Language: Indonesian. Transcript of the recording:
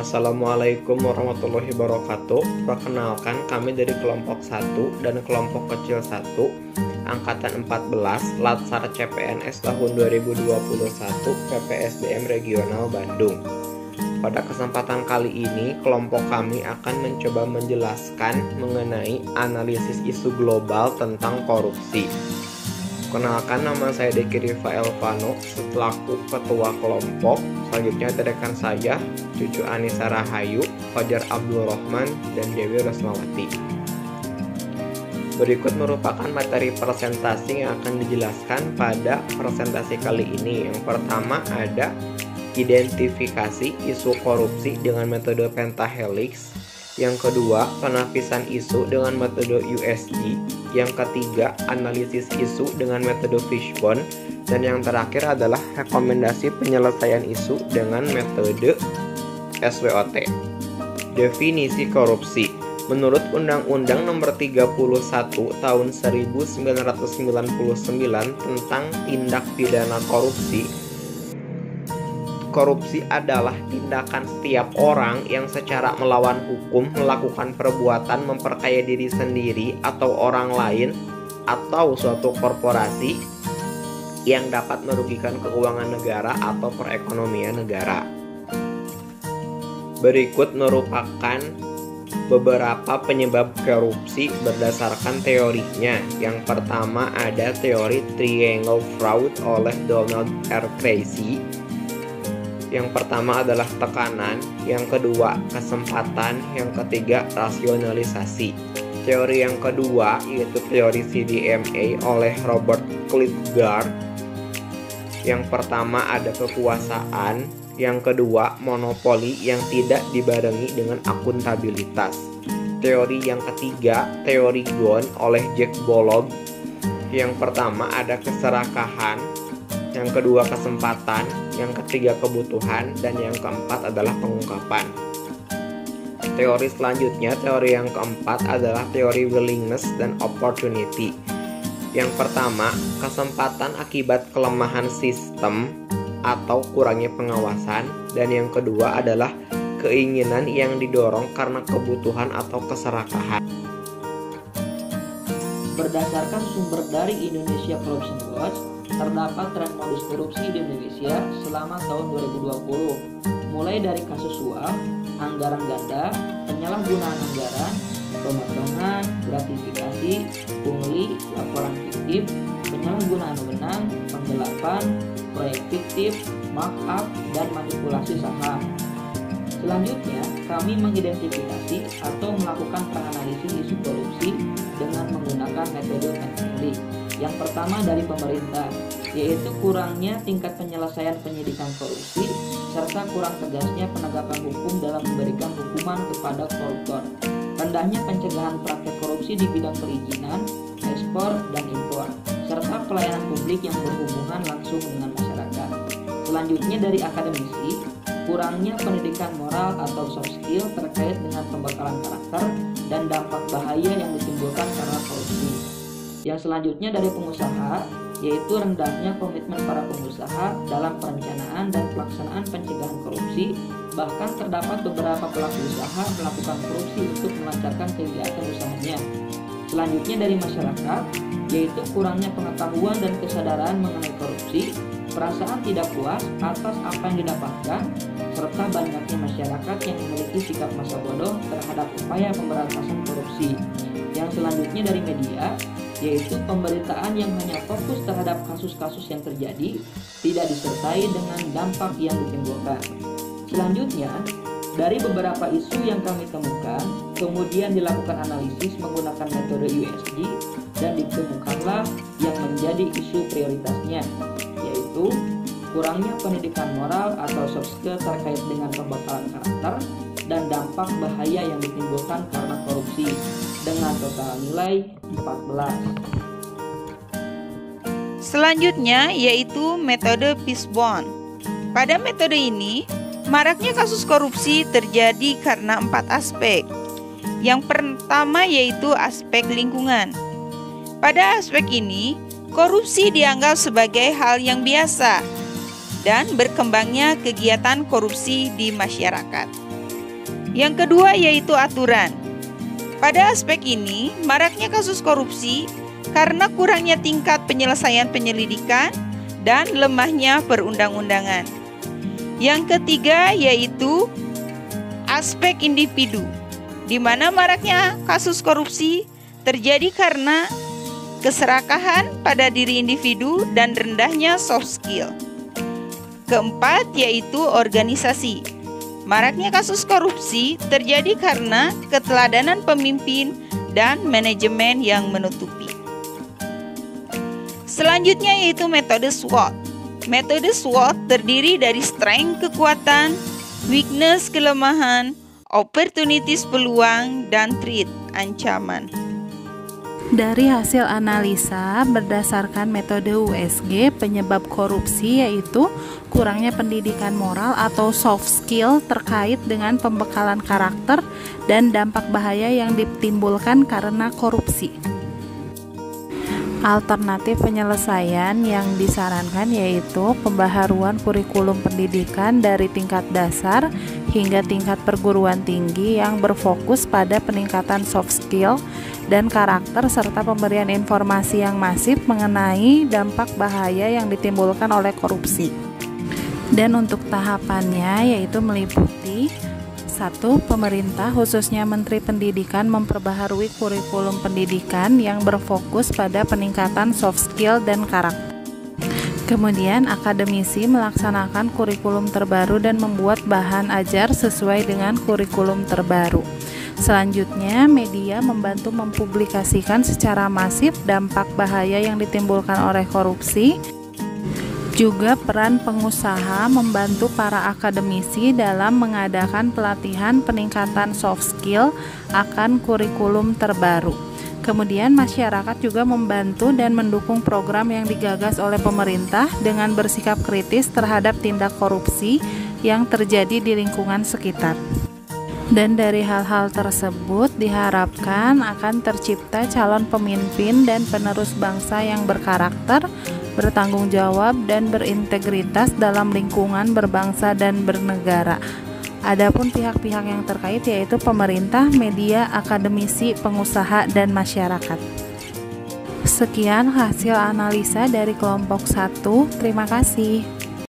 Assalamualaikum warahmatullahi wabarakatuh. Perkenalkan, kami dari kelompok 1 dan kelompok kecil 1 Angkatan 14 Latsar CPNS tahun 2021 PPSDM Regional Bandung. Pada kesempatan kali ini, kelompok kami akan mencoba menjelaskan mengenai analisis isu global tentang korupsi. Kenalkan, nama saya Deki Rifa Elvano selaku ketua kelompok. Selanjutnya ada rekan saya, Cucu Anissa Rahayu, Fajar Abdul Rahman, dan Dewi Rosmawati. Berikut merupakan materi presentasi yang akan dijelaskan pada presentasi kali ini. Yang pertama ada identifikasi isu korupsi dengan metode pentahelix. Yang kedua, penapisan isu dengan metode USG. Yang ketiga, analisis isu dengan metode fishbone. Dan yang terakhir adalah rekomendasi penyelesaian isu dengan metode SWOT. Definisi korupsi. Menurut Undang-Undang Nomor 31 Tahun 1999 tentang Tindak Pidana Korupsi, korupsi adalah tindakan setiap orang yang secara melawan hukum melakukan perbuatan memperkaya diri sendiri atau orang lain atau suatu korporasi yang dapat merugikan keuangan negara atau perekonomian negara. Berikut merupakan beberapa penyebab korupsi berdasarkan teorinya. Yang pertama ada teori Triangle Fraud oleh Donald R. Creasy. Yang pertama adalah tekanan, yang kedua kesempatan, yang ketiga rasionalisasi. Teori yang kedua yaitu teori CDMA oleh Robert Klitgaard. Yang pertama ada kekuasaan, yang kedua monopoli yang tidak dibarengi dengan akuntabilitas. Teori yang ketiga teori Ghosn oleh Jack Bolog. Yang pertama ada keserakahan, yang kedua kesempatan, yang ketiga kebutuhan, dan yang keempat adalah pengungkapan. Teori selanjutnya, teori yang keempat adalah teori willingness dan opportunity. Yang pertama, kesempatan akibat kelemahan sistem atau kurangnya pengawasan, dan yang kedua adalah keinginan yang didorong karena kebutuhan atau keserakahan. Berdasarkan sumber dari Indonesia Corruption Watch, terdapat tren modus korupsi di Indonesia selama tahun 2020, mulai dari kasus suap, anggaran ganda, penyalahgunaan anggaran, pemotongan, gratifikasi, pungli, laporan fiktif, penyalahgunaan wewenang, penggelapan, proyek fiktif, markup, dan manipulasi saham. Selanjutnya, kami mengidentifikasi atau melakukan penganalisis isu korupsi dengan menggunakan metode pentahelix. Yang pertama dari pemerintah, yaitu kurangnya tingkat penyelesaian penyidikan korupsi serta kurang tegasnya penegakan hukum dalam memberikan hukuman kepada koruptor. Rendahnya pencegahan praktek korupsi di bidang perizinan, ekspor, dan impor, serta pelayanan publik yang berhubungan langsung dengan masyarakat. Selanjutnya dari akademisi, kurangnya pendidikan moral atau soft skill terkait dengan pembekalan karakter dan dampak bahaya yang ditimbulkan karena korupsi. Yang selanjutnya dari pengusaha, yaitu rendahnya komitmen para pengusaha dalam perencanaan dan pelaksanaan pencegahan korupsi. Bahkan terdapat beberapa pelaku usaha melakukan korupsi untuk melancarkan kegiatan usahanya. Selanjutnya dari masyarakat, yaitu kurangnya pengetahuan dan kesadaran mengenai korupsi, perasaan tidak puas atas apa yang didapatkan, serta banyaknya masyarakat yang memiliki sikap masa bodoh terhadap upaya pemberantasan korupsi. Yang selanjutnya dari media, yaitu pemberitaan yang hanya fokus terhadap kasus-kasus yang terjadi, tidak disertai dengan dampak yang ditimbulkan. Selanjutnya, dari beberapa isu yang kami temukan, kemudian dilakukan analisis menggunakan metode USG, dan ditemukanlah yang menjadi isu prioritasnya, yaitu kurangnya pendidikan moral atau soft skill terkait dengan pembekalan karakter dan dampak bahaya yang ditimbulkan karena korupsi, dengan total nilai 14. Selanjutnya yaitu metode fishbone. Pada metode ini, maraknya kasus korupsi terjadi karena 4 aspek. Yang pertama yaitu aspek lingkungan. Pada aspek ini, korupsi dianggap sebagai hal yang biasa dan berkembangnya kegiatan korupsi di masyarakat. Yang kedua yaitu aturan. Pada aspek ini, maraknya kasus korupsi karena kurangnya tingkat penyelesaian penyelidikan dan lemahnya perundang-undangan. Yang ketiga yaitu aspek individu, di mana maraknya kasus korupsi terjadi karena keserakahan pada diri individu dan rendahnya soft skill. Keempat yaitu organisasi. Maraknya kasus korupsi terjadi karena keteladanan pemimpin dan manajemen yang menutupi. Selanjutnya yaitu metode SWOT. Metode SWOT terdiri dari strength kekuatan, weakness kelemahan, opportunities peluang, dan threat ancaman. Dari hasil analisa berdasarkan metode USG, penyebab korupsi yaitu kurangnya pendidikan moral atau soft skill terkait dengan pembekalan karakter dan dampak bahaya yang ditimbulkan karena korupsi. Alternatif penyelesaian yang disarankan yaitu pembaharuan kurikulum pendidikan dari tingkat dasar hingga tingkat perguruan tinggi yang berfokus pada peningkatan soft skill dan karakter serta pemberian informasi yang masif mengenai dampak bahaya yang ditimbulkan oleh korupsi. Dan untuk tahapannya yaitu meliputi 1. Pemerintah khususnya Menteri Pendidikan memperbaharui kurikulum pendidikan yang berfokus pada peningkatan soft skill dan karakter. Kemudian akademisi melaksanakan kurikulum terbaru dan membuat bahan ajar sesuai dengan kurikulum terbaru. Selanjutnya, media membantu mempublikasikan secara masif dampak bahaya yang ditimbulkan oleh korupsi. Juga peran pengusaha membantu para akademisi dalam mengadakan pelatihan peningkatan soft skill akan kurikulum terbaru. Kemudian masyarakat juga membantu dan mendukung program yang digagas oleh pemerintah dengan bersikap kritis terhadap tindak korupsi yang terjadi di lingkungan sekitar. Dan dari hal-hal tersebut diharapkan akan tercipta calon pemimpin dan penerus bangsa yang berkarakter, bertanggung jawab, dan berintegritas dalam lingkungan berbangsa dan bernegara. Adapun pihak-pihak yang terkait yaitu pemerintah, media, akademisi, pengusaha, dan masyarakat. Sekian hasil analisa dari kelompok 1. Terima kasih.